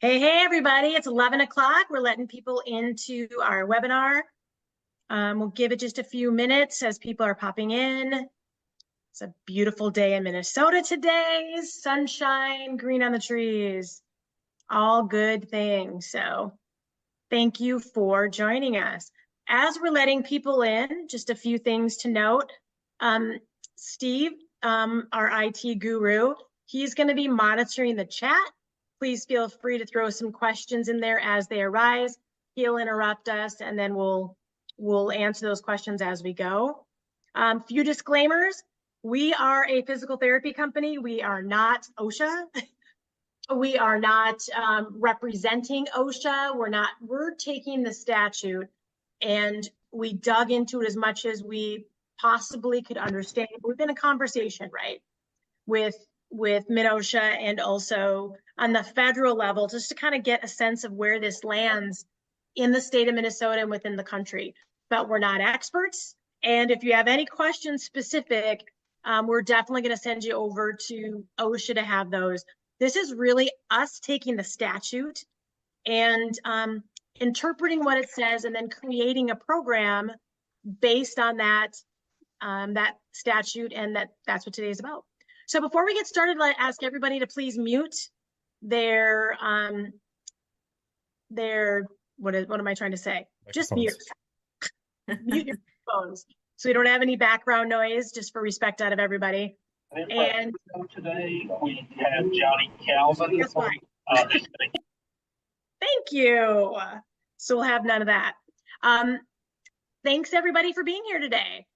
Hey, everybody, it's 11 o'clock. We're letting people into our webinar. We'll give it just a few minutes as people are popping in. It's a beautiful day in Minnesota today. Sunshine, green on the trees, all good things. So thank you for joining us. As we're letting people in, just a few things to note. Steve, our IT guru, he's going to be monitoring the chat. Please feel free to throw some questions in there as they arise. He'll interrupt us, and then we'll answer those questions as we go. Few disclaimers. We are a physical therapy company. We are not OSHA. We are not representing OSHA. We're taking the statute and we dug into it as much as we possibly could understand. We've been in conversation, right, with MN-OSHA and also on the federal level, just to kind of get a sense of where this lands in the state of Minnesota and within the country. But we're not experts. And if you have any questions specific, we're definitely going to send you over to OSHA to have those. This is really us taking the statute and interpreting what it says and then creating a program based on that statute, and that's what today is about. So before we get started, I'd ask everybody to please mute their what am I trying to say? Just mute. Mute your phones so we don't have any background noise, just for respect out of everybody. And today we have Johnny Calvin. Guess what? Thank you. So we'll have none of that. Thanks everybody for being here today.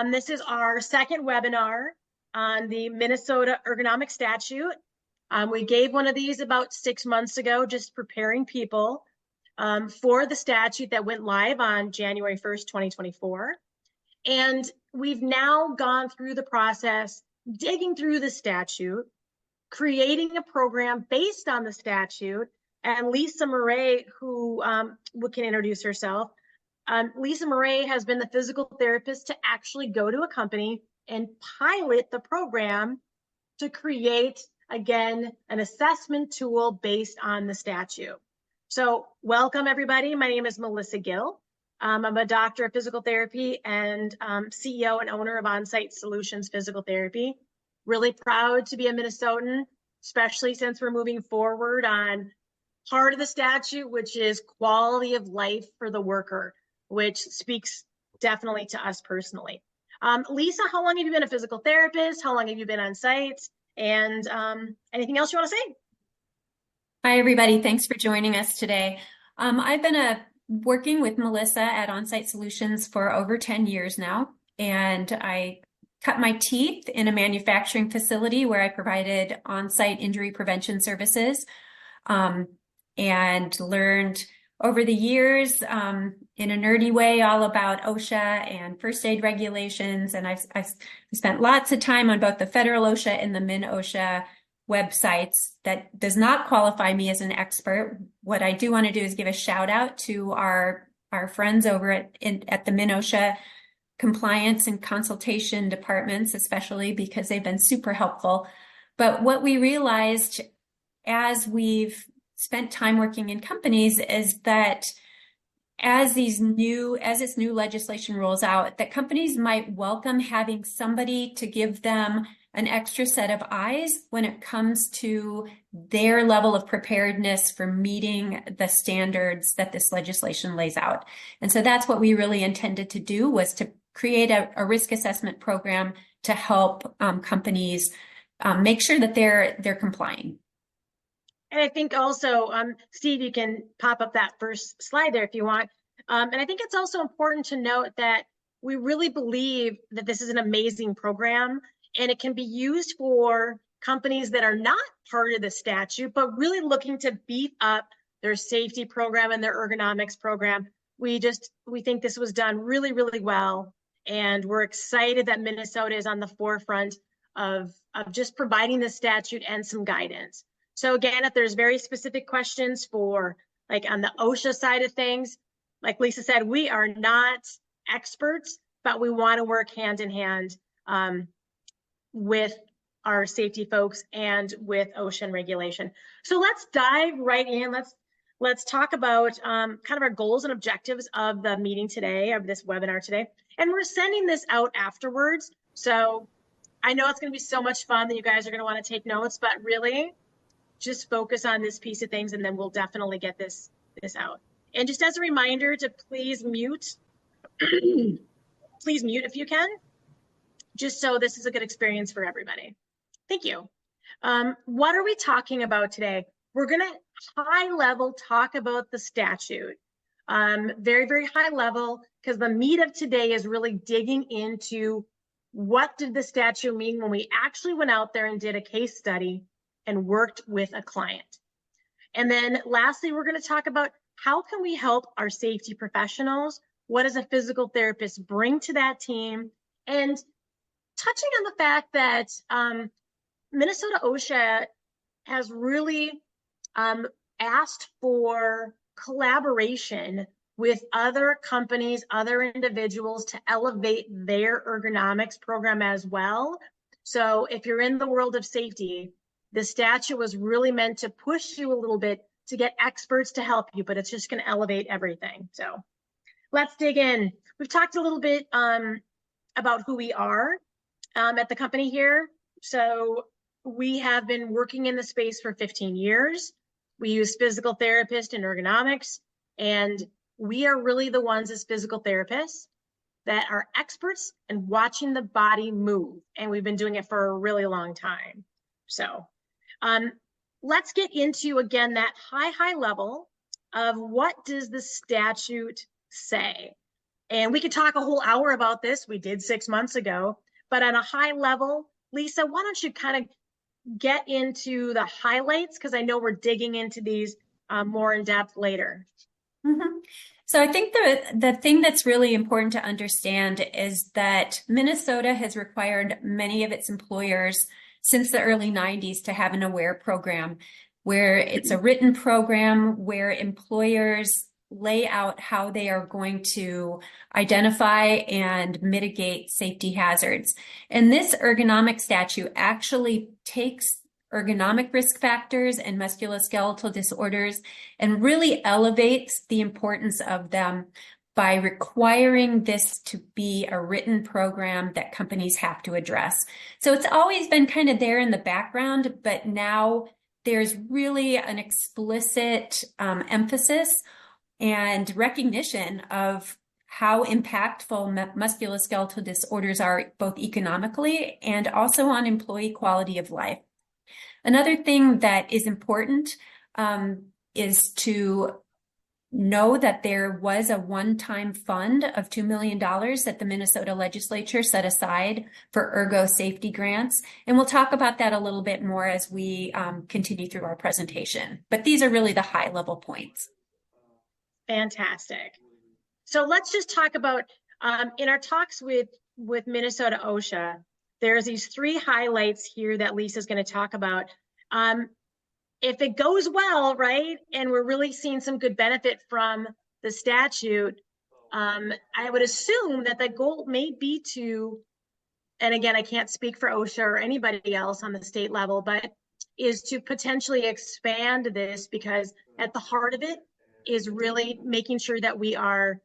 This is our second webinar on the Minnesota Ergonomics Statute. We gave one of these about 6 months ago, just preparing people for the statute that went live on January 1st, 2024. And we've now gone through the process, digging through the statute, creating a program based on the statute. And Lisa Marais, who can introduce herself, Lisa Marais has been the physical therapist to actually go to a company and pilot the program to create, again, an assessment tool based on the statute. So welcome, everybody. My name is Melissa Gill. I'm a doctor of physical therapy and CEO and owner of On-Site Solutions Physical Therapy. Really proud to be a Minnesotan, especially since we're moving forward on part of the statute, which is quality of life for the worker, which speaks definitely to us personally. Lisa, how long have you been a physical therapist? How long have you been on site? And anything else you want to say? Hi, everybody. Thanks for joining us today. I've been working with Melissa at On-Site Solutions for over 10 years now, and I cut my teeth in a manufacturing facility where I provided on-site injury prevention services, and learned over the years in a nerdy way all about OSHA and first aid regulations. And I've spent lots of time on both the federal OSHA and the MN-OSHA websites. That does not qualify me as an expert. What I do want to do is give a shout out to our friends over at the MN-OSHA compliance and consultation departments, especially because they've been super helpful. But what we realized as we've spent time working in companies is that as this new legislation rolls out, that companies might welcome having somebody to give them an extra set of eyes when it comes to their level of preparedness for meeting the standards that this legislation lays out. And so that's what we really intended to do, was to create a risk assessment program to help companies make sure that they're complying. And I think also, Steve, you can pop up that first slide there if you want. And I think it's also important to note that we really believe that this is an amazing program, and it can be used for companies that are not part of the statute, but really looking to beef up their safety program and their ergonomics program. We think this was done really, really well. And we're excited that Minnesota is on the forefront of just providing the statute and some guidance. So again, if there's very specific questions for, like, on the OSHA side of things, like Lisa said, we are not experts, but we want to work hand in hand with our safety folks and with ocean regulation. So let's dive right in. Let's talk about kind of our goals and objectives of the meeting today, of this webinar today. And we're sending this out afterwards. So I know it's going to be so much fun that you guys are going to want to take notes, but really just focus on this piece of things, and then we'll definitely get this out. And just as a reminder to please mute, please mute if you can, just so this is a good experience for everybody. Thank you. What are we talking about today? We're going to high level talk about the statute. Very, very high level, because the meat of today is really digging into what did the statute mean when we actually went out there and did a case study and worked with a client. And then lastly, we're going to talk about how can we help our safety professionals? What does a physical therapist bring to that team? And touching on the fact that Minnesota OSHA has really asked for collaboration with other companies, other individuals to elevate their ergonomics program as well. So if you're in the world of safety, the statute was really meant to push you a little bit to get experts to help you, but it's just going to elevate everything. So let's dig in. We've talked a little bit about who we are at the company here. So we have been working in the space for 15 years. We use physical therapists and ergonomics, and we are really the ones as physical therapists that are experts in watching the body move. And we've been doing it for a really long time. So let's get into, again, that high level of what does the statute say? And we could talk a whole hour about this. We did 6 months ago, but on a high level, Lisa, why don't you kind of get into the highlights? Because I know we're digging into these more in depth later. Mm-hmm. So I think the thing that's really important to understand is that Minnesota has required many of its employers since the early 90s to have an AWARE program, where it's a written program where employers lay out how they are going to identify and mitigate safety hazards. And this ergonomic statute actually takes ergonomic risk factors and musculoskeletal disorders and really elevates the importance of them by requiring this to be a written program that companies have to address. So it's always been kind of there in the background, but now there's really an explicit emphasis and recognition of how impactful musculoskeletal disorders are, both economically and also on employee quality of life. Another thing that is important is to know that there was a one-time fund of $2 million that the Minnesota legislature set aside for ergo safety grants. And we'll talk about that a little bit more as we continue through our presentation. But these are really the high-level points. Fantastic. So let's just talk about, in our talks with Minnesota OSHA, there's these 3 highlights here that Lisa's going to talk about. If it goes well, right, and we're really seeing some good benefit from the statute, I would assume that the goal may be to, and again, I can't speak for OSHA or anybody else on the state level, but is to potentially expand this, because at the heart of it is really making sure that we are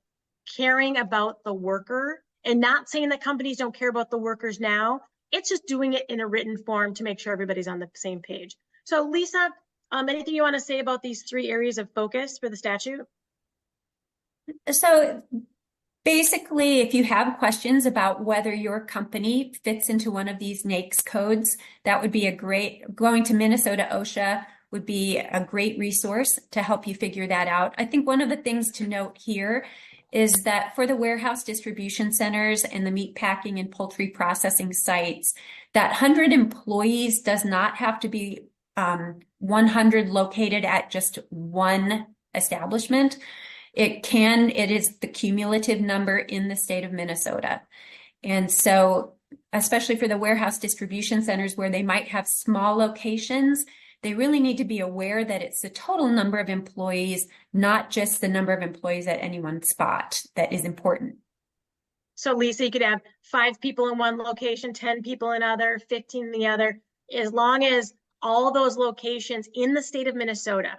caring about the worker, and not saying that companies don't care about the workers now. It's just doing it in a written form to make sure everybody's on the same page. So Lisa, anything you want to say about these 3 areas of focus for the statute? So basically, if you have questions about whether your company fits into one of these NAICS codes, that would be going to Minnesota OSHA would be a great resource to help you figure that out. I think one of the things to note here is that for the warehouse distribution centers and the meat packing and poultry processing sites, that 100 employees does not have to be 100 located at just one establishment. It is the cumulative number in the state of Minnesota. And so, especially for the warehouse distribution centers where they might have small locations, they really need to be aware that it's the total number of employees, not just the number of employees at any one spot, that is important. So Lisa, you could have 5 people in one location, 10 people in other, 15 in the other, as long as all those locations in the state of Minnesota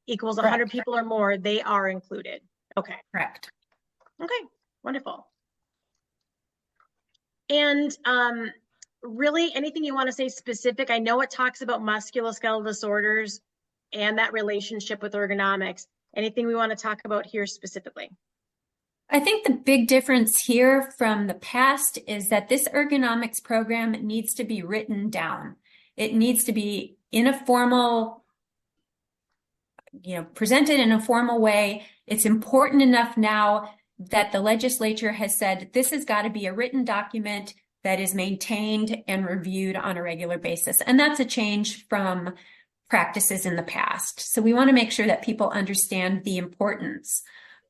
equals 100 Correct. people or more, they are included. Okay. Correct. Okay. Wonderful. And really anything you want to say specific? I know it talks about musculoskeletal disorders and that relationship with ergonomics. Anything we want to talk about here specifically? I think the big difference here from the past is that this ergonomics program needs to be written down. It needs to be in a formal, presented in a formal way. It's important enough now that the legislature has said this has got to be a written document that is maintained and reviewed on a regular basis. And that's a change from practices in the past. So we want to make sure that people understand the importance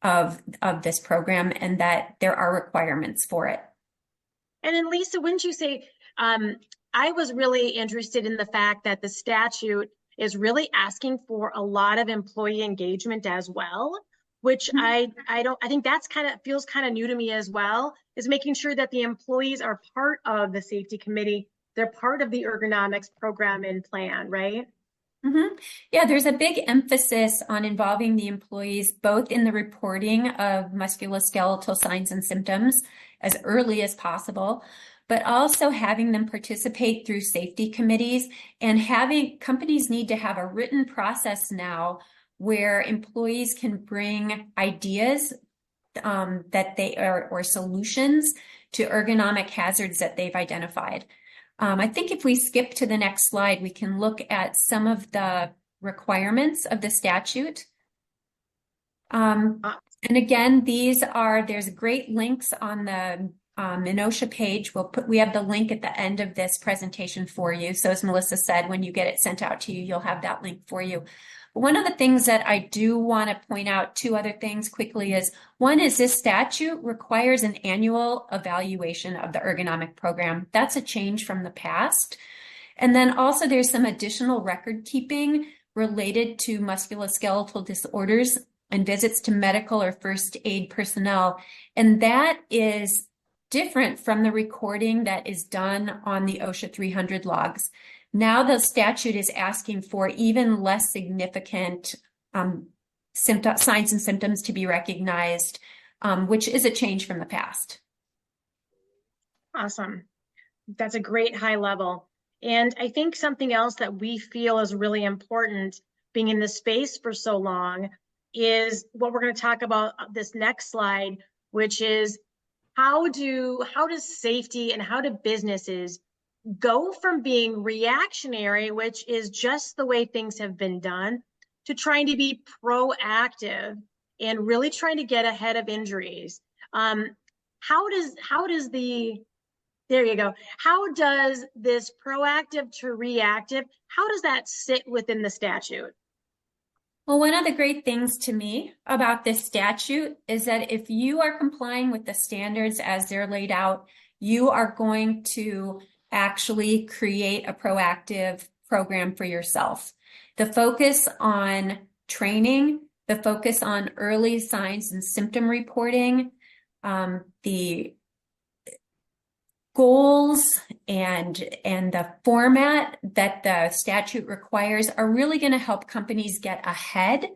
of this program and that there are requirements for it. And then Lisa, wouldn't you say, I was really interested in the fact that the statute is really asking for a lot of employee engagement as well, which I think that's feels kind of new to me as well, is making sure that the employees are part of the safety committee. They're part of the ergonomics program and plan, right? Mm-hmm. Yeah, there's a big emphasis on involving the employees both in the reporting of musculoskeletal signs and symptoms as early as possible, but also having them participate through safety committees, and having companies need to have a written process now where employees can bring ideas that they are, or solutions to ergonomic hazards that they've identified. I think if we skip to the next slide, we can look at some of the requirements of the statute. And again, there's great links on the MNOSHA page. We have the link at the end of this presentation for you. So as Melissa said, when you get it sent out to you, you'll have that link for you. One of the things that I do want to point out, 2 other things quickly, is one is this statute requires an annual evaluation of the ergonomic program. That's a change from the past. And then also there's some additional record keeping related to musculoskeletal disorders and visits to medical or first aid personnel. And that is different from the recording that is done on the OSHA 300 logs. Now the statute is asking for even less significant signs and symptoms to be recognized, which is a change from the past. Awesome. That's a great high level. And I think something else that we feel is really important, being in this space for so long, is what we're going to talk about this next slide, which is how does safety and how do businesses go from being reactionary, which is just the way things have been done, to trying to be proactive and really trying to get ahead of injuries. How does this proactive to reactive, how does that sit within the statute? Well, one of the great things to me about this statute is that if you are complying with the standards as they're laid out, you are going to actually create a proactive program for yourself. The focus on training, the focus on early signs and symptom reporting, the goals and the format that the statute requires are really going to help companies get ahead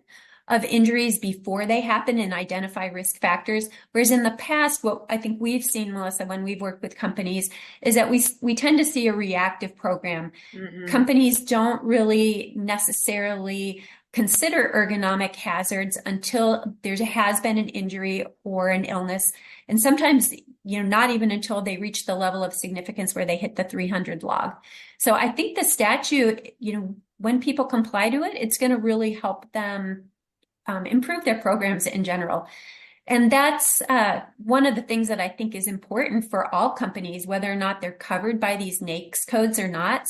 of injuries before they happen and identify risk factors. Whereas in the past, what I think we've seen, Melissa, when we've worked with companies, is that we tend to see a reactive program. Mm-hmm. Companies don't really necessarily consider ergonomic hazards until there has been an injury or an illness. And sometimes, not even until they reach the level of significance where they hit the 300 log. So I think the statute, when people comply to it, it's going to really help them improve their programs in general. And that's one of the things that I think is important for all companies, whether or not they're covered by these NAICS codes or not.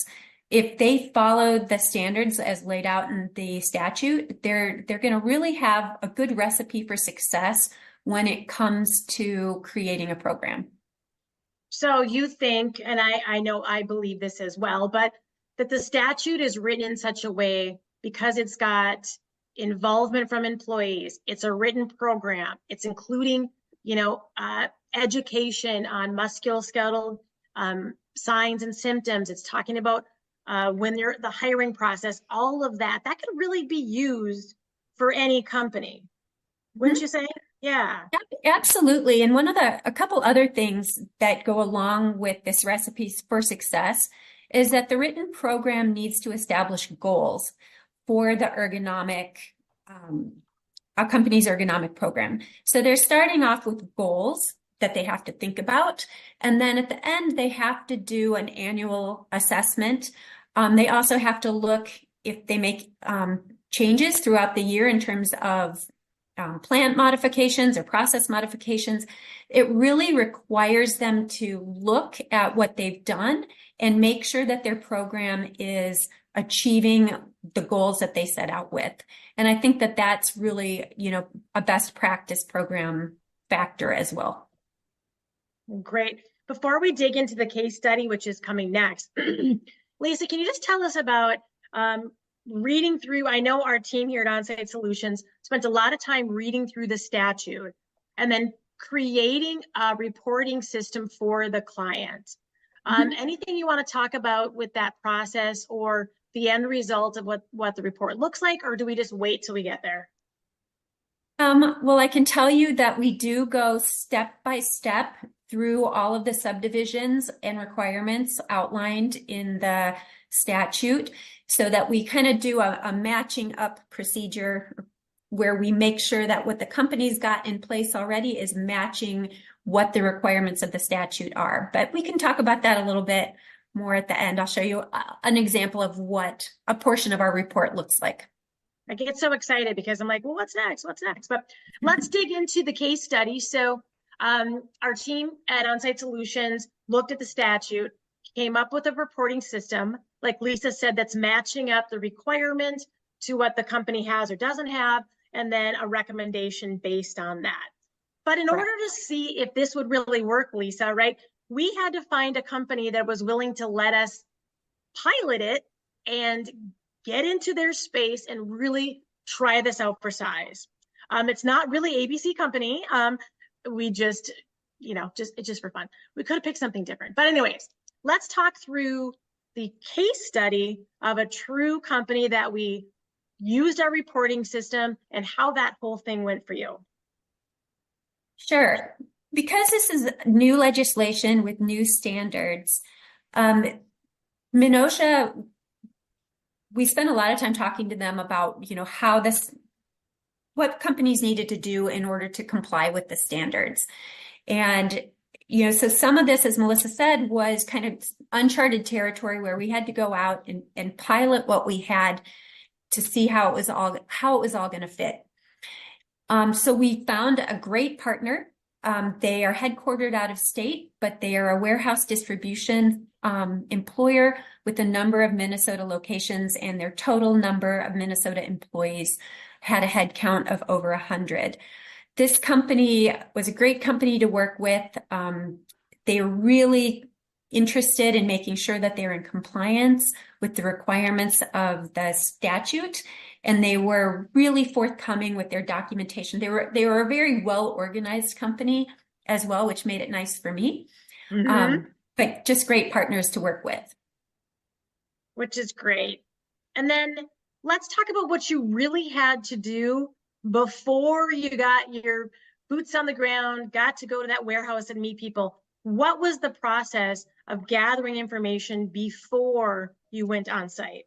If they follow the standards as laid out in the statute, they're going to really have a good recipe for success when it comes to creating a program. So you think, and I believe this as well, but that the statute is written in such a way because it's got involvement from employees, it's a written program, it's including education on musculoskeletal signs and symptoms. It's talking about when they're the hiring process, all of that could really be used for any company. Wouldn't you say? Yeah. Absolutely. And a couple other things that go along with this Recipes for Success is that the written program needs to establish goals for the a company's ergonomic program. So they're starting off with goals that they have to think about. And then at the end, they have to do an annual assessment. They also have to look if they make changes throughout the year in terms of plant modifications or process modifications. It really requires them to look at what they've done and make sure that their program is achieving the goals that they set out with. And I think that that's really, a best practice program factor as well. Great. Before we dig into the case study, which is coming next, Lisa, can you just tell us about reading through? I know our team here at Onsite Solutions spent a lot of time reading through the statute and then creating a reporting system for the client. Anything you want to talk about with that process or the end result of what the report looks like, or do we just wait till we get there? Well, I can tell you that we do go step by step through all of the subdivisions and requirements outlined in the statute so that we kind of do a matching up procedure where we make sure that what the company's got in place already is matching what the requirements of the statute are. But we can talk about that a little bit more at the end. I'll show you an example of what a portion of our report looks like. I get so excited because I'm like, well, what's next? What's next? But let's dig into the case study. So our team at Onsite Solutions looked at the statute, came up with a reporting system, like Lisa said, that's matching up the requirement to what the company has or doesn't have, and then a recommendation based on that. But in order to see if this would really work, Lisa, right, we had to find a company that was willing to let us pilot it and get into their space and really try this out for size. It's not really ABC company. We just, it's just for fun. We could have picked something different. But anyways, let's talk through the case study of a true company that we used our reporting system and how that whole thing went for you. Sure. Because this is new legislation with new standards, MNOSHA, we spent a lot of time talking to them about, what companies needed to do in order to comply with the standards. And, so some of this, as Melissa said, was kind of uncharted territory where we had to go out and pilot what we had to see how it was all going to fit. So we found a great partner. They are headquartered out of state, but they are a warehouse distribution employer with a number of Minnesota locations, and their total number of Minnesota employees had a head count of over 100. This company was a great company to work with. They were really interested in making sure that they're in compliance with the requirements of the statute, and they were really forthcoming with their documentation. They were a very well organized company as well, which made it nice for me. But just great partners to work with. Which is great. And then let's talk about what you really had to do before you got your boots on the ground, got to go to that warehouse and meet people. What was the process of gathering information before you went on site?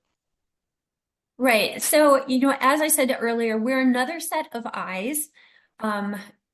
Right. So, as I said earlier, we're another set of eyes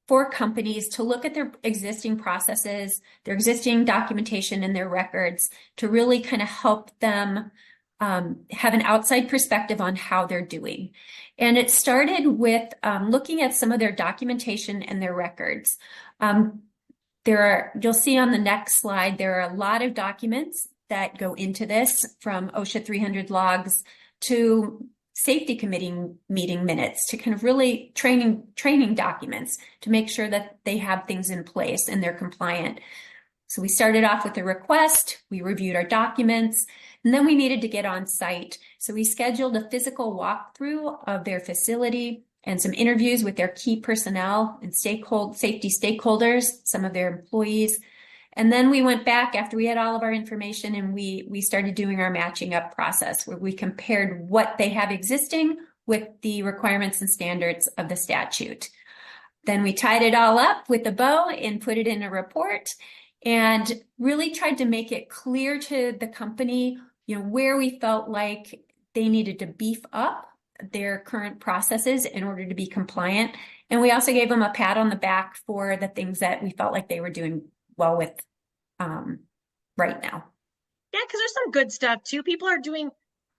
for companies to look at their existing processes, their existing documentation and their records to really kind of help them have an outside perspective on how they're doing. And it started with looking at some of their documentation and their records. You'll see on the next slide, there are a lot of documents that go into this, from OSHA 300 logs to safety committee meeting minutes, to kind of really training documents to make sure that they have things in place and they're compliant. So we started off with a request, we reviewed our documents, and then we needed to get on site. So we scheduled a physical walkthrough of their facility and some interviews with their key personnel and safety stakeholders, some of their employees. And then we went back after we had all of our information, and we started doing our matching up process, where we compared what they have existing with the requirements and standards of the statute. Then we tied it all up with a bow and put it in a report, and really tried to make it clear to the company, where we felt like they needed to beef up their current processes in order to be compliant. And we also gave them a pat on the back for the things that we felt like they were doing well with right now. Yeah, because there's some good stuff too.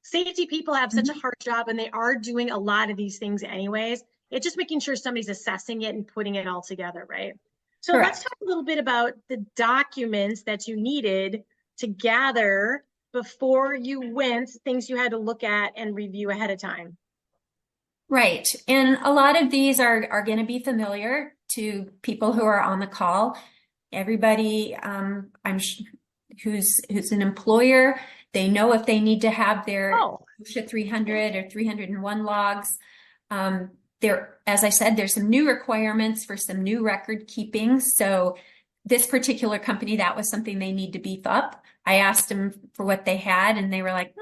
Safety people have such a hard job, and they are doing a lot of these things anyways. It's just making sure somebody's assessing it and putting it all together, right? So Correct. Let's talk a little bit about the documents that you needed to gather before you went, things you had to look at and review ahead of time. Right. And a lot of these are going to be familiar to people who are on the call. Everybody who's an employer, they know if they need to have their OSHA 300 or 301 logs. As I said, there's some new requirements for some new record keeping. So this particular company, that was something they need to beef up. I asked them for what they had, and they were like,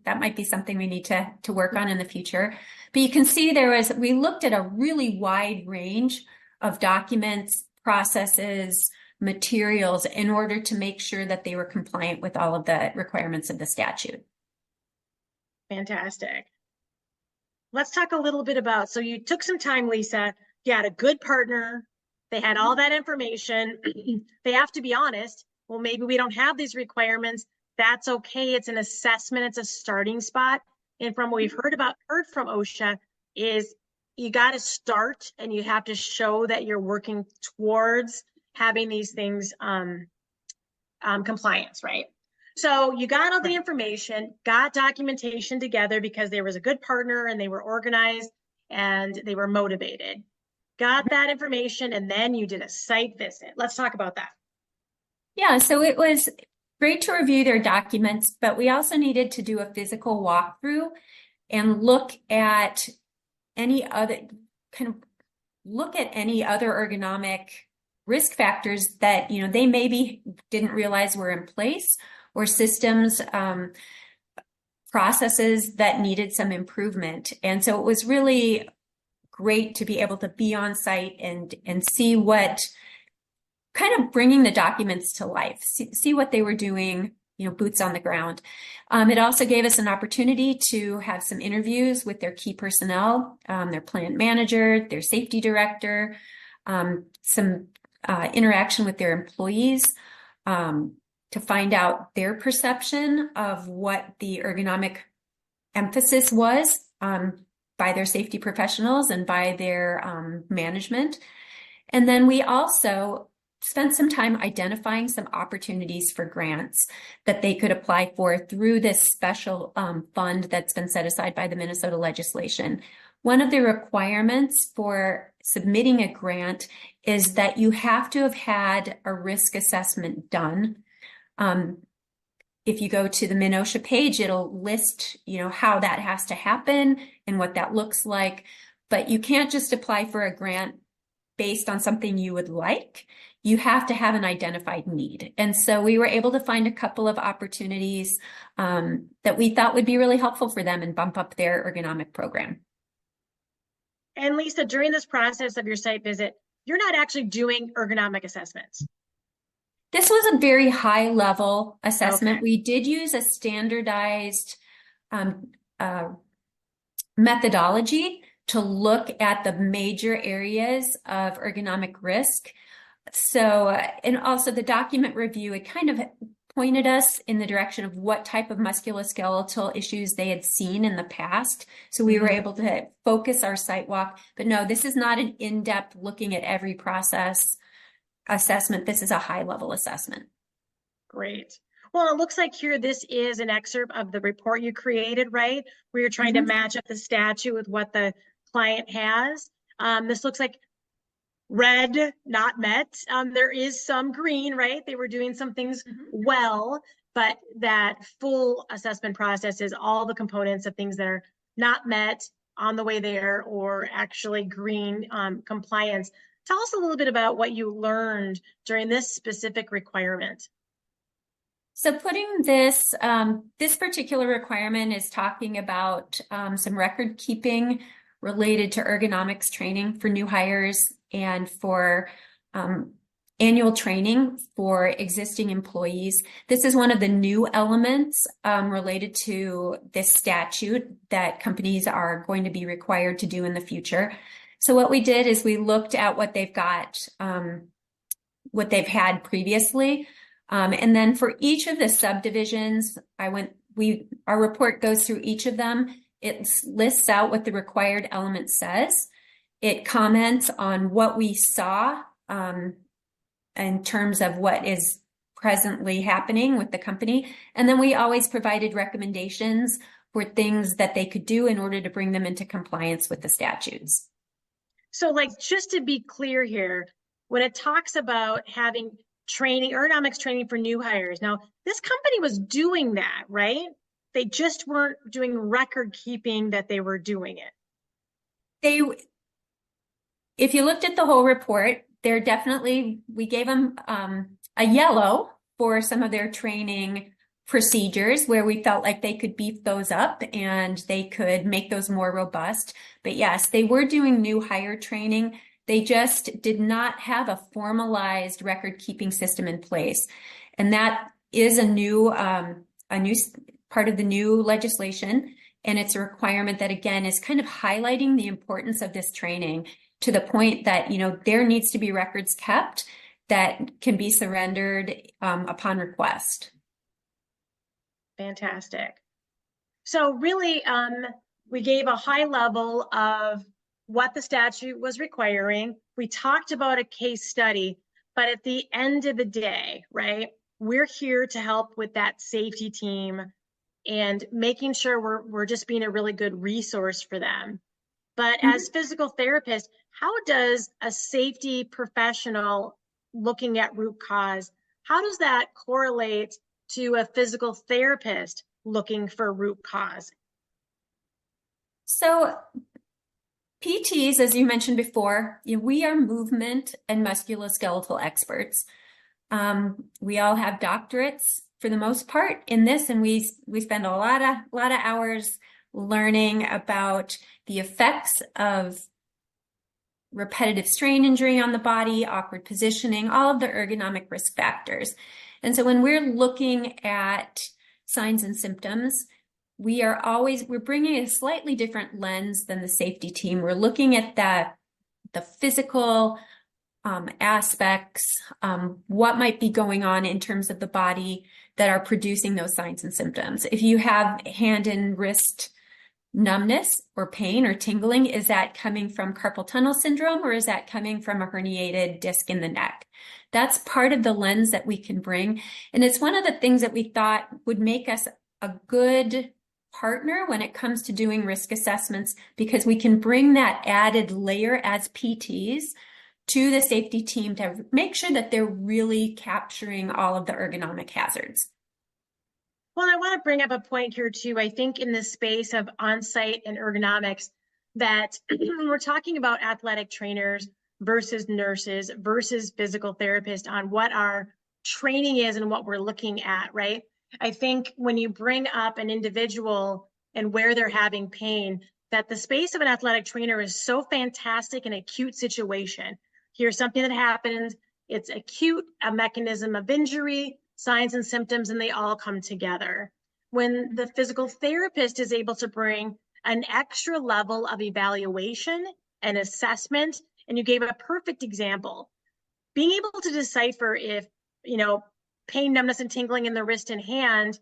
that might be something we need to work on in the future. But you can see we looked at a really wide range of documents, processes, materials in order to make sure that they were compliant with all of the requirements of the statute. Fantastic. Let's talk a little bit about, so you took some time, Lisa, you had a good partner, they had all that information, they have to be honest, well, maybe we don't have these requirements, that's okay, it's an assessment, it's a starting spot. And from what we've heard from OSHA is you got to start, and you have to show that you're working towards having these things compliance, right? So you got all the information, got documentation together because there was a good partner and they were organized and they were motivated. Got that information, and then you did a site visit. Let's talk about that. Yeah, so it was great to review their documents, but we also needed to do a physical walkthrough and look at any other ergonomic risk factors that they maybe didn't realize were in place, or systems, processes that needed some improvement. And so it was really great to be able to be on site and see what, kind of bringing the documents to life, see what they were doing, boots on the ground. It also gave us an opportunity to have some interviews with their key personnel, their plant manager, their safety director, some interaction with their employees, to find out their perception of what the ergonomic emphasis was by their safety professionals and by their management. And then we also spent some time identifying some opportunities for grants that they could apply for through this special fund that's been set aside by the Minnesota legislation. One of the requirements for submitting a grant is that you have to have had a risk assessment done. If you go to the MN page, it'll list, how that has to happen and what that looks like. But you can't just apply for a grant based on something you would like. You have to have an identified need. And so we were able to find a couple of opportunities that we thought would be really helpful for them and bump up their ergonomic program. And Lisa, during this process of your site visit, you're not actually doing ergonomic assessments. This was a very high level assessment. Okay. We did use a standardized methodology to look at the major areas of ergonomic risk. So, and also the document review, it kind of pointed us in the direction of what type of musculoskeletal issues they had seen in the past. So we were able to focus our site walk. But no, this is not an in-depth looking at every process assessment. This is a high-level assessment. Great. Well, it looks like here this is an excerpt of the report you created, right? Where you're trying to match up the statute with what the client has. This looks like red, not met. There is some green, right? They were doing some things well, but that full assessment process is all the components of things that are not met, on the way there or actually green compliance. Tell us a little bit about what you learned during this specific requirement. So putting this, this particular requirement is talking about some record keeping related to ergonomics training for new hires and for annual training for existing employees. This is one of the new elements related to this statute that companies are going to be required to do in the future. So what we did is we looked at what they've got, what they've had previously. And then for each of the subdivisions, our report goes through each of them. It lists out what the required element says. It comments on what we saw in terms of what is presently happening with the company. And then we always provided recommendations for things that they could do in order to bring them into compliance with the statutes. So like, just to be clear here, when it talks about having training, ergonomics training for new hires. Now, this company was doing that, right? They just weren't doing record keeping that they were doing it. If you looked at the whole report, they're definitely, we gave them a yellow for some of their training procedures where we felt like they could beef those up and they could make those more robust. But yes, they were doing new hire training. They just did not have a formalized record keeping system in place. And that is a new part of the new legislation. And it's a requirement that, again, is kind of highlighting the importance of this training to the point that, there needs to be records kept that can be surrendered upon request. Fantastic. So really, we gave a high level of what the statute was requiring. We talked about a case study, but at the end of the day, right, we're here to help with that safety team and making sure we're just being a really good resource for them. But as physical therapists, how does a safety professional looking at root cause, how does that correlate to a physical therapist looking for root cause? So PTs, as you mentioned before, we are movement and musculoskeletal experts. We all have doctorates for the most part in this, and we spend a lot of hours learning about the effects of repetitive strain injury on the body, awkward positioning, all of the ergonomic risk factors. And so when we're looking at signs and symptoms, we're bringing a slightly different lens than the safety team. We're looking at the physical aspects, what might be going on in terms of the body that are producing those signs and symptoms. If you have hand and wrist numbness or pain or tingling, is that coming from carpal tunnel syndrome or is that coming from a herniated disc in the neck? That's part of the lens that we can bring. And it's one of the things that we thought would make us a good partner when it comes to doing risk assessments, because we can bring that added layer as PTs to the safety team to make sure that they're really capturing all of the ergonomic hazards. Well, I want to bring up a point here too. I think in the space of on-site and ergonomics that we're talking about athletic trainers versus nurses versus physical therapists on what our training is and what we're looking at, right? I think when you bring up an individual and where they're having pain, that the space of an athletic trainer is so fantastic in an acute situation. Here's something that happened. It's acute, a mechanism of injury, signs and symptoms, and they all come together. When the physical therapist is able to bring an extra level of evaluation and assessment, and you gave a perfect example, being able to decipher if, pain, numbness, and tingling in the wrist and hand,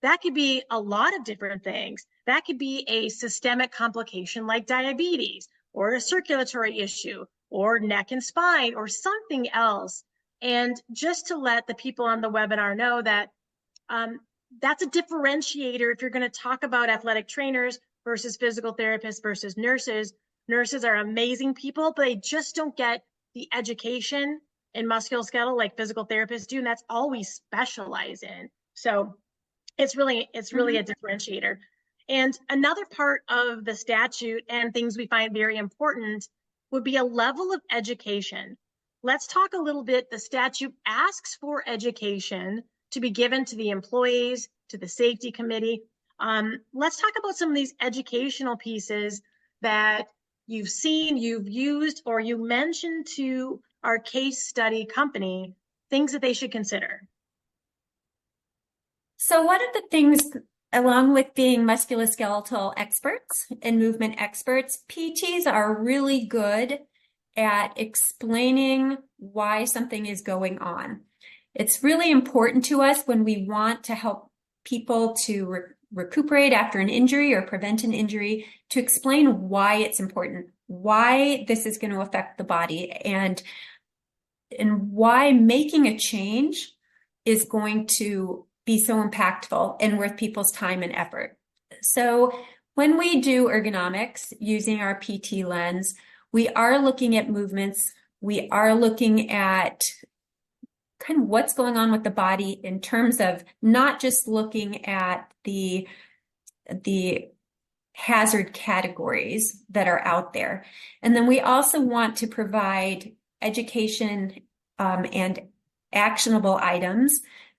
that could be a lot of different things. That could be a systemic complication like diabetes or a circulatory issue or neck and spine or something else. And just to let the people on the webinar know that that's a differentiator if you're going to talk about athletic trainers versus physical therapists versus nurses. Nurses are amazing people, but they just don't get the education in musculoskeletal like physical therapists do, and that's all we specialize in. So it's really a differentiator. And another part of the statute and things we find very important would be a level of education. Let's talk a little bit. The statute asks for education to be given to the employees, to the safety committee. Let's talk about some of these educational pieces that you've seen, you've used, or you mentioned to our case study company, things that they should consider. So one of the things, along with being musculoskeletal experts and movement experts, PTs are really good at explaining why something is going on. It's really important to us when we want to help people to recuperate after an injury or prevent an injury, to explain why it's important, why this is going to affect the body, and why making a change is going to be so impactful and worth people's time and effort. So when we do ergonomics using our PT lens, we are looking at movements. We are looking at kind of what's going on with the body in terms of not just looking at the hazard categories that are out there. And then we also want to provide education and actionable items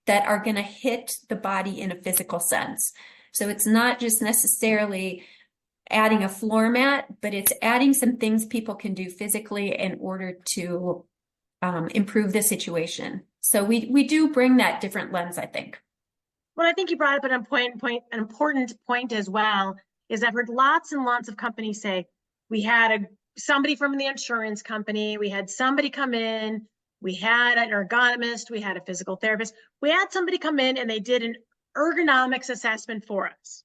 that are going to hit the body in a physical sense. So it's not just necessarily adding a floor mat, but it's adding some things people can do physically in order to improve the situation. So we do bring that different lens, I think. Well, I think you brought up an important point as well, is I've heard lots and lots of companies say, we had somebody from the insurance company, we had somebody come in, we had an ergonomist, we had a physical therapist, we had somebody come in and they did an ergonomics assessment for us, ...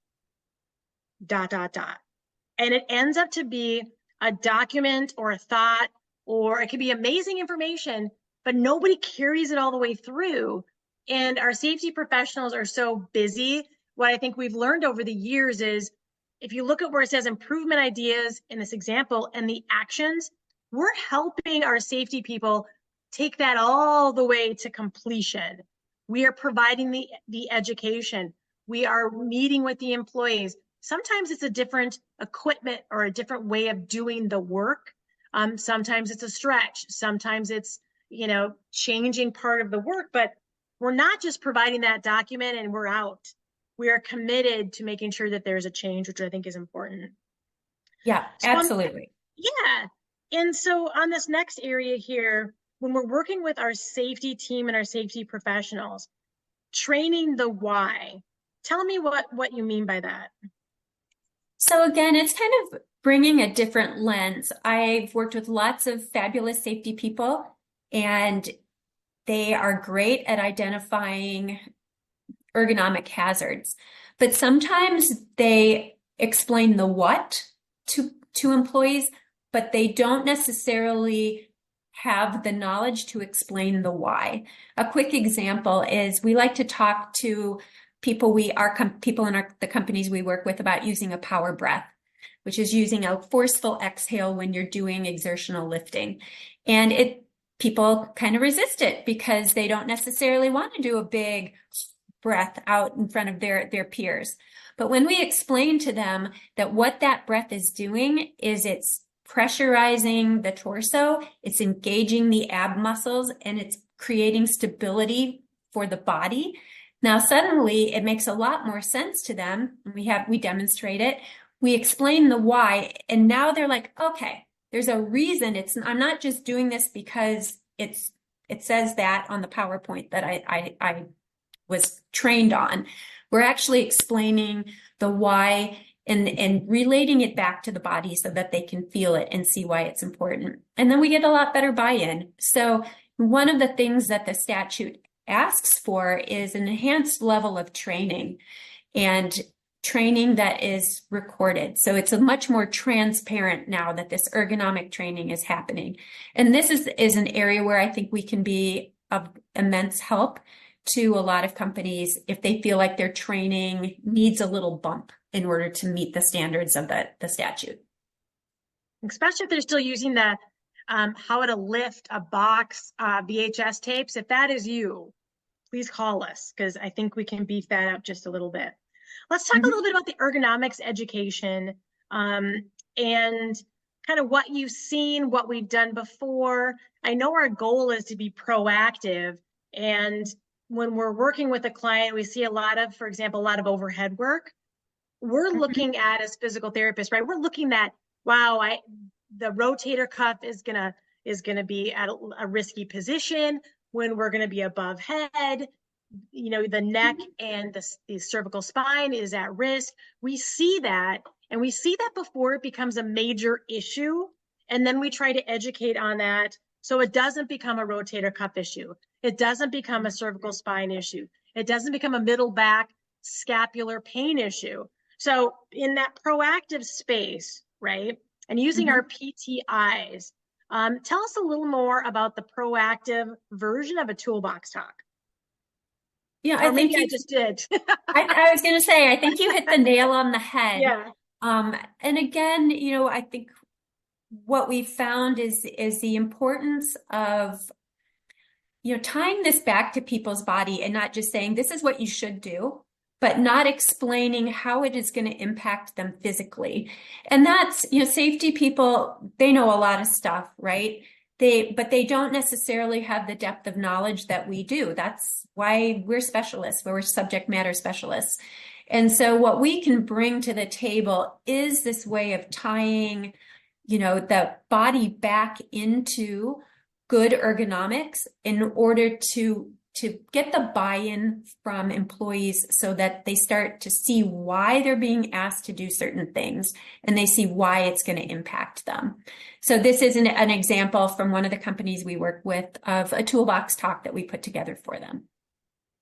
And it ends up to be a document or a thought, or it could be amazing information, but nobody carries it all the way through. And our safety professionals are so busy. What I think we've learned over the years is, if you look at where it says improvement ideas in this example and the actions, we're helping our safety people take that all the way to completion. We are providing the education. We are meeting with the employees. Sometimes it's a different equipment or a different way of doing the work. Sometimes it's a stretch. Sometimes it's, changing part of the work, but we're not just providing that document and we're out. We are committed to making sure that there's a change, which I think is important. Yeah, absolutely. Yeah. And so on this next area here, when we're working with our safety team and our safety professionals, training the why. Tell me what you mean by that. So again, it's kind of bringing a different lens. I've worked with lots of fabulous safety people, and they are great at identifying ergonomic hazards. But sometimes they explain the what to employees, but they don't necessarily have the knowledge to explain the why. A quick example is, we like to talk to people people in the companies we work with about using a power breath, which is using a forceful exhale when you're doing exertional lifting. And people kind of resist it because they don't necessarily want to do a big breath out in front of their peers. But when we explain to them that what that breath is doing is it's pressurizing the torso, it's engaging the ab muscles, and it's creating stability for the body. Now, suddenly it makes a lot more sense to them. We demonstrate it. We explain the why, and now they're like, okay, there's a reason. I'm not just doing this because it says that on the PowerPoint that I was trained on. We're actually explaining the why and relating it back to the body so that they can feel it and see why it's important. And then we get a lot better buy-in. So one of the things that the statute asks for is an enhanced level of training, and training that is recorded. So it's a much more transparent now that this ergonomic training is happening. And this is an area where I think we can be of immense help to a lot of companies if they feel like their training needs a little bump in order to meet the standards of the statute. Especially if they're still using the how to lift a box VHS tapes. If that is you, please call us, because I think we can beef that up just a little bit. Let's talk a Mhm. little bit about the ergonomics education, and kind of what you've seen, what we've done before. I know our goal is to be proactive, and when we're working with a client, we see a lot of, for example, a lot of overhead work. We're Mhm. looking at, as physical therapists, right? We're looking at, wow, the rotator cuff is gonna be at a risky position when we're gonna be above head. The neck and the cervical spine is at risk. We see that, and we see that before it becomes a major issue. And then we try to educate on that so it doesn't become a rotator cuff issue. It doesn't become a cervical spine issue. It doesn't become a middle back scapular pain issue. So in that proactive space, right, and using our Mhm. PTIs, tell us a little more about the proactive version of a toolbox talk. Yeah, I Or think maybe I you just did. I was going to say, I think you hit the nail on the head. Yeah. And again, I think what we found is the importance of, tying this back to people's body and not just saying this is what you should do, but not explaining how it is going to impact them physically. And that's, safety people, they know a lot of stuff, right? But they don't necessarily have the depth of knowledge that we do. That's why we're specialists, we're subject matter specialists. And so what we can bring to the table is this way of tying, the body back into good ergonomics in order to get the buy-in from employees so that they start to see why they're being asked to do certain things and they see why it's going to impact them. So this is an example from one of the companies we work with of a toolbox talk that we put together for them.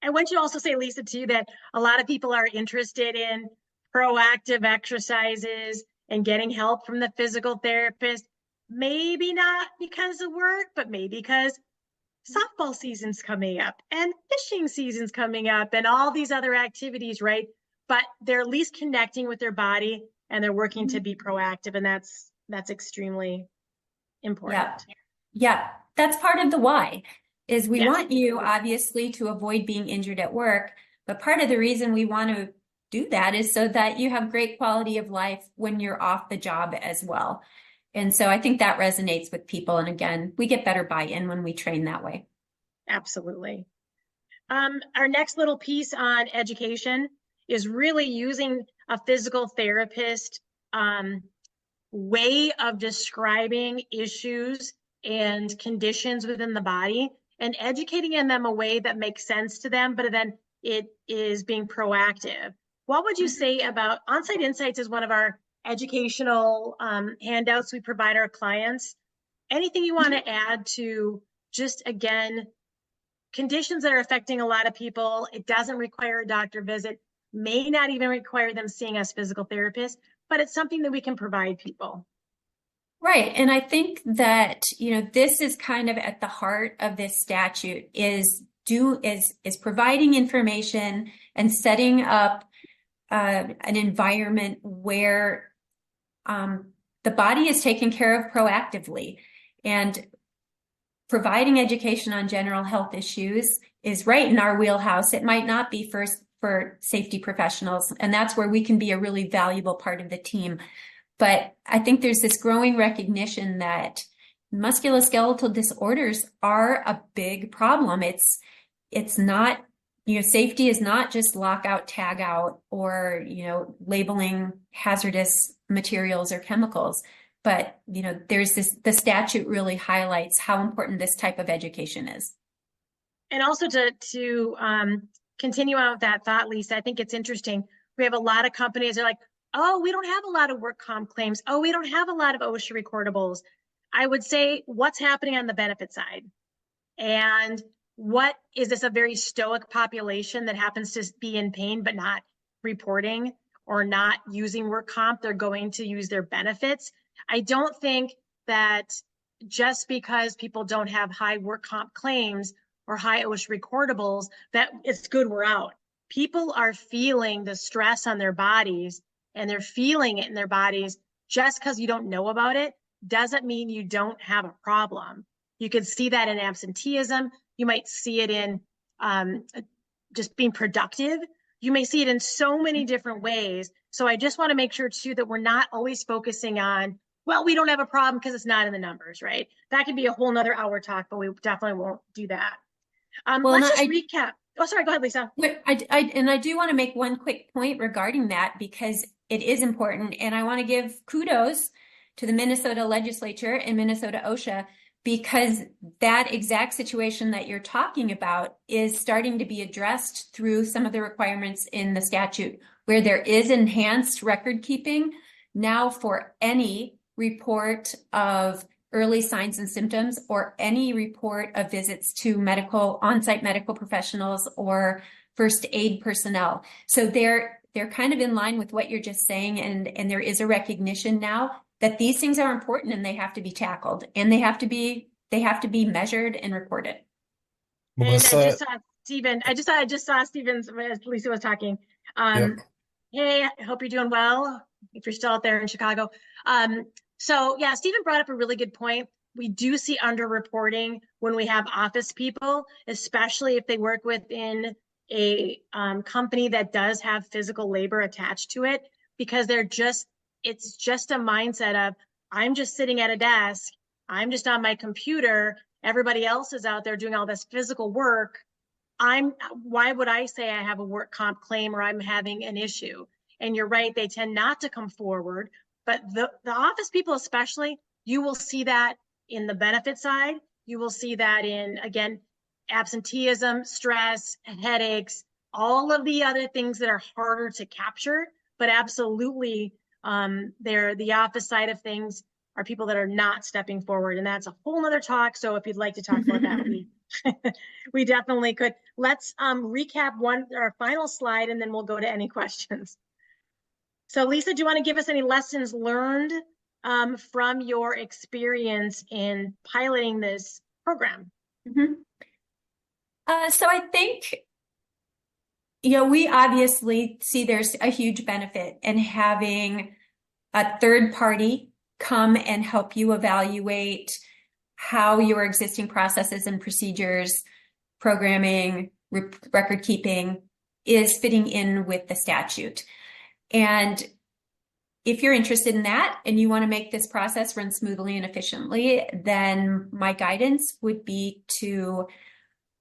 I want you to also say, Lisa, too, that a lot of people are interested in proactive exercises and getting help from the physical therapist. Maybe not because of work, but maybe because softball season's coming up and fishing season's coming up and all these other activities, right? But they're at least connecting with their body and they're working to be proactive, and that's extremely Yeah. important. Yeah. That's part of the why is we Yes. want you obviously to avoid being injured at work, but part of the reason we want to do that is so that you have great quality of life when you're off the job as well. And so I think that resonates with people. And again, we get better buy-in when we train that way. Absolutely. Our next little piece on education is really using a physical therapist way of describing issues and conditions within the body and educating in them a way that makes sense to them, but then it is being proactive. What would you say about On-Site Insights is one of our educational handouts we provide our clients. Anything you want to add to just, again, conditions that are affecting a lot of people? It doesn't require a doctor visit, may not even require them seeing us physical therapists, but it's something that we can provide people. Right. And I think that, this is kind of at the heart of this statute is providing information and setting up an environment where the body is taken care of proactively, and providing education on general health issues is right in our wheelhouse. It might not be first for safety professionals, and that's where we can be a really valuable part of the team. But I think there's this growing recognition that musculoskeletal disorders are a big problem. It's not, safety is not just lockout, tag out, or, labeling hazardous materials or chemicals. But, there's the statute really highlights how important this type of education is. And also to continue on with that thought, Lisa, I think it's interesting. We have a lot of companies that are like, oh, we don't have a lot of work comp claims. Oh, we don't have a lot of OSHA recordables. I would say, what's happening on the benefit side? And what is this, a very stoic population that happens to be in pain but not reporting or not using work comp? They're going to use their benefits. I don't think that just because people don't have high work comp claims or high OSHA recordables that it's good we're out. People are feeling the stress on their bodies and they're feeling it in their bodies. Just because you don't know about it doesn't mean you don't have a problem. You can see that in absenteeism. You might see it in just being productive. you may see it in so many different ways. So I just want to make sure too that we're not always focusing on, well, we don't have a problem because it's not in the numbers, right? That could be a whole nother hour talk, but we definitely won't do that. Well, Let's just recap. Oh, sorry, go ahead, Lisa. I do want to make one quick point regarding that because it is important. And I want to give kudos to the Minnesota legislature and Minnesota OSHA because that exact situation that you're talking about is starting to be addressed through some of the requirements in the statute where there is enhanced record keeping now for any report of early signs and symptoms or any report of visits to on-site medical professionals or first aid personnel. So they're kind of in line with what you're just saying, and there is a recognition now that these things are important and they have to be tackled and they have to be measured and reported. Melissa. And I just saw Stephen. I just saw Stephen's as Lisa was talking. Yep. Hey, I hope you're doing well. If you're still out there in Chicago. So yeah, Stephen brought up a really good point. We do see underreporting when we have office people, especially if they work within a company that does have physical labor attached to it, because it's just a mindset of, I'm just sitting at a desk, I'm just on my computer, everybody else is out there doing all this physical work. Why would I say I have a work comp claim or I'm having an issue? And you're right, they tend not to come forward. But the office people especially, you will see that in the benefit side. You will see that in, again, absenteeism, stress, headaches, all of the other things that are harder to capture. But absolutely, the office side of things are people that are not stepping forward. And that's a whole nother talk. So if you'd like to talk about that, we definitely could. Let's recap our final slide, and then we'll go to any questions. So Lisa, do you want to give us any lessons learned from your experience in piloting this program? Mm-hmm. So I think, we obviously see there's a huge benefit in having a third party come and help you evaluate how your existing processes and procedures, programming, record keeping is fitting in with the statute. And if you're interested in that and you want to make this process run smoothly and efficiently, then my guidance would be to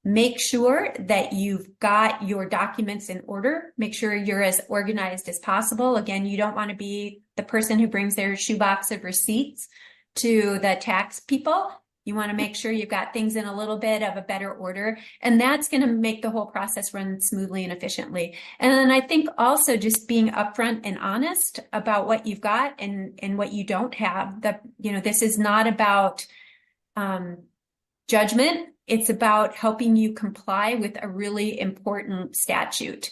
make sure that you've got your documents in order. Make sure you're as organized as possible. Again, you don't want to be the person who brings their shoebox of receipts to the tax people. You want to make sure you've got things in a little bit of a better order, and that's going to make the whole process run smoothly and efficiently. And then I think also just being upfront and honest about what you've got and what you don't have. This is not about judgment. It's about helping you comply with a really important statute.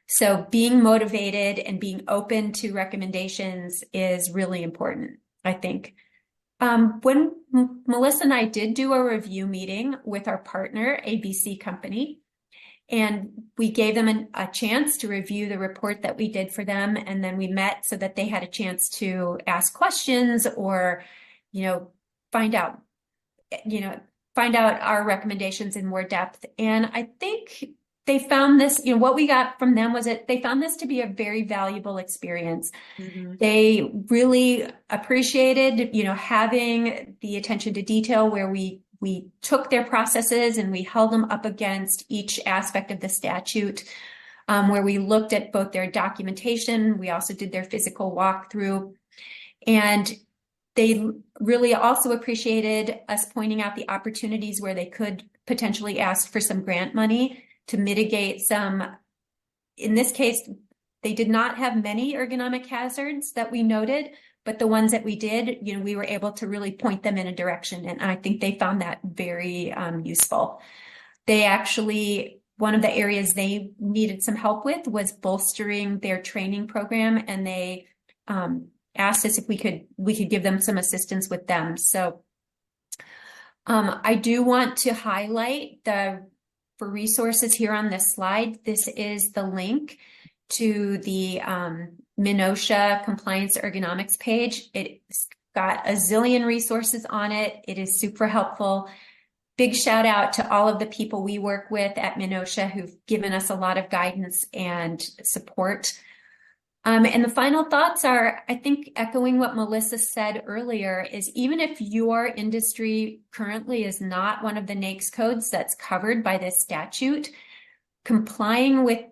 So being motivated and being open to recommendations is really important, I think. When Melissa and I did do a review meeting with our partner, ABC Company, and we gave them a chance to review the report that we did for them, and then we met so that they had a chance to ask questions or, find out our recommendations in more depth. And I think they found this, what we got from them was that they found this to be a very valuable experience. Mm-hmm. They really appreciated, having the attention to detail where we took their processes and we held them up against each aspect of the statute, where we looked at both their documentation. We also did their physical walkthrough, and they really also appreciated us pointing out the opportunities where they could potentially ask for some grant money to mitigate some. In this case, they did not have many ergonomic hazards that we noted, but the ones that we did, we were able to really point them in a direction. And I think they found that very useful. They actually, one of the areas they needed some help with was bolstering their training program. And they asked us if we could give them some assistance with them. So I do want to highlight for resources here on this slide. This is the link to the MN Compliance Ergonomics page. It's got a zillion resources on it. It is super helpful. big shout out to all of the people we work with at MN who've given us a lot of guidance and support. And the final thoughts are, I think, echoing what Melissa said earlier, is even if your industry currently is not one of the NAICS codes that's covered by this statute, complying with,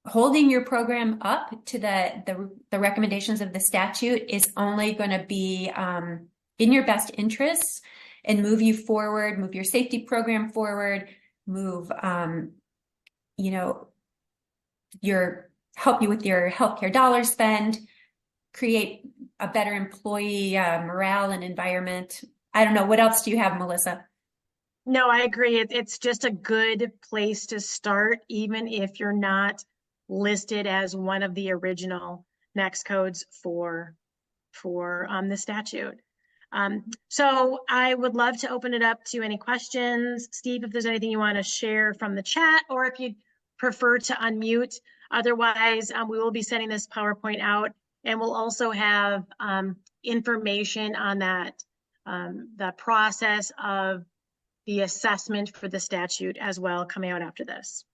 holding your program up to the recommendations of the statute is only going to be in your best interests and move you forward, move your safety program forward, move, help you with your healthcare dollar spend, create a better employee morale and environment. I don't know. What else do you have, Melissa? No, I agree. It's just a good place to start, even if you're not listed as one of the original NAICS codes for the statute. So I would love to open it up to any questions. Steve, if there's anything you want to share from the chat, or if you'd prefer to unmute. Otherwise, we will be sending this PowerPoint out, and we'll also have information on that, the process of the assessment for the statute as well coming out after this.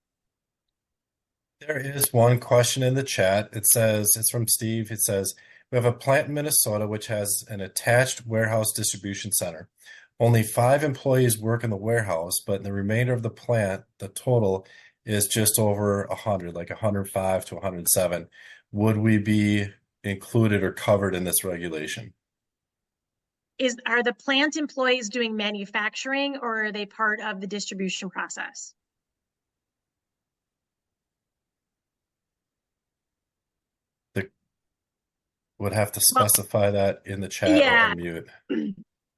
There is one question in the chat. It says, it's from Steve. It says, we have a plant in Minnesota which has an attached warehouse distribution center. Only 5 employees work in the warehouse, but in the remainder of the plant, the total is just over 100, like 105 to 107. Would we be included or covered in this regulation? Are the plant employees doing manufacturing, or are they part of the distribution process? Would have to specify that in the chat or unmute.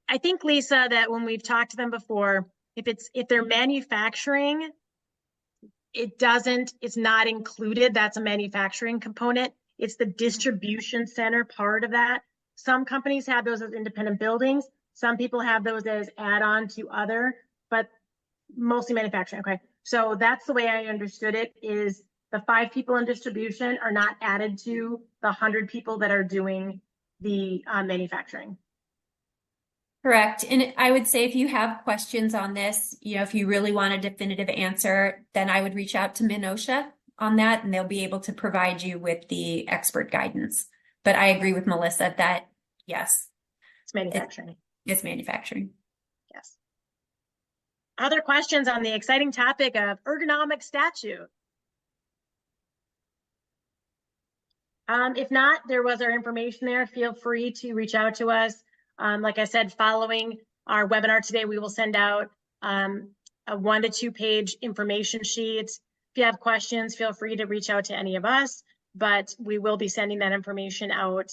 I think, Lisa, that when we've talked to them before, if they're manufacturing, it's not included. That's a manufacturing component. It's the distribution center part of that. Some companies have those as independent buildings. Some people have those as add-on to other, but mostly manufacturing. Okay, so that's the way I understood it, is the 5 people in distribution are not added to the 100 people that are doing the manufacturing. Correct. And I would say if you have questions on this, if you really want a definitive answer, then I would reach out to MN on that, and they'll be able to provide you with the expert guidance. But I agree with Melissa that, yes. It's manufacturing. It's manufacturing. Yes. Other questions on the exciting topic of ergonomic statute? If not, there was our information there. Feel free to reach out to us. Like I said, following our webinar today, we will send out a 1 to 2 page information sheet. If you have questions, feel free to reach out to any of us, but we will be sending that information out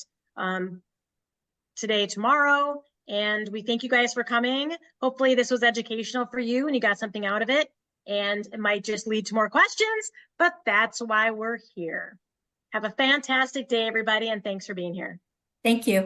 today, tomorrow. And we thank you guys for coming. Hopefully this was educational for you and you got something out of it, and it might just lead to more questions, but that's why we're here. Have a fantastic day, everybody, and thanks for being here. Thank you.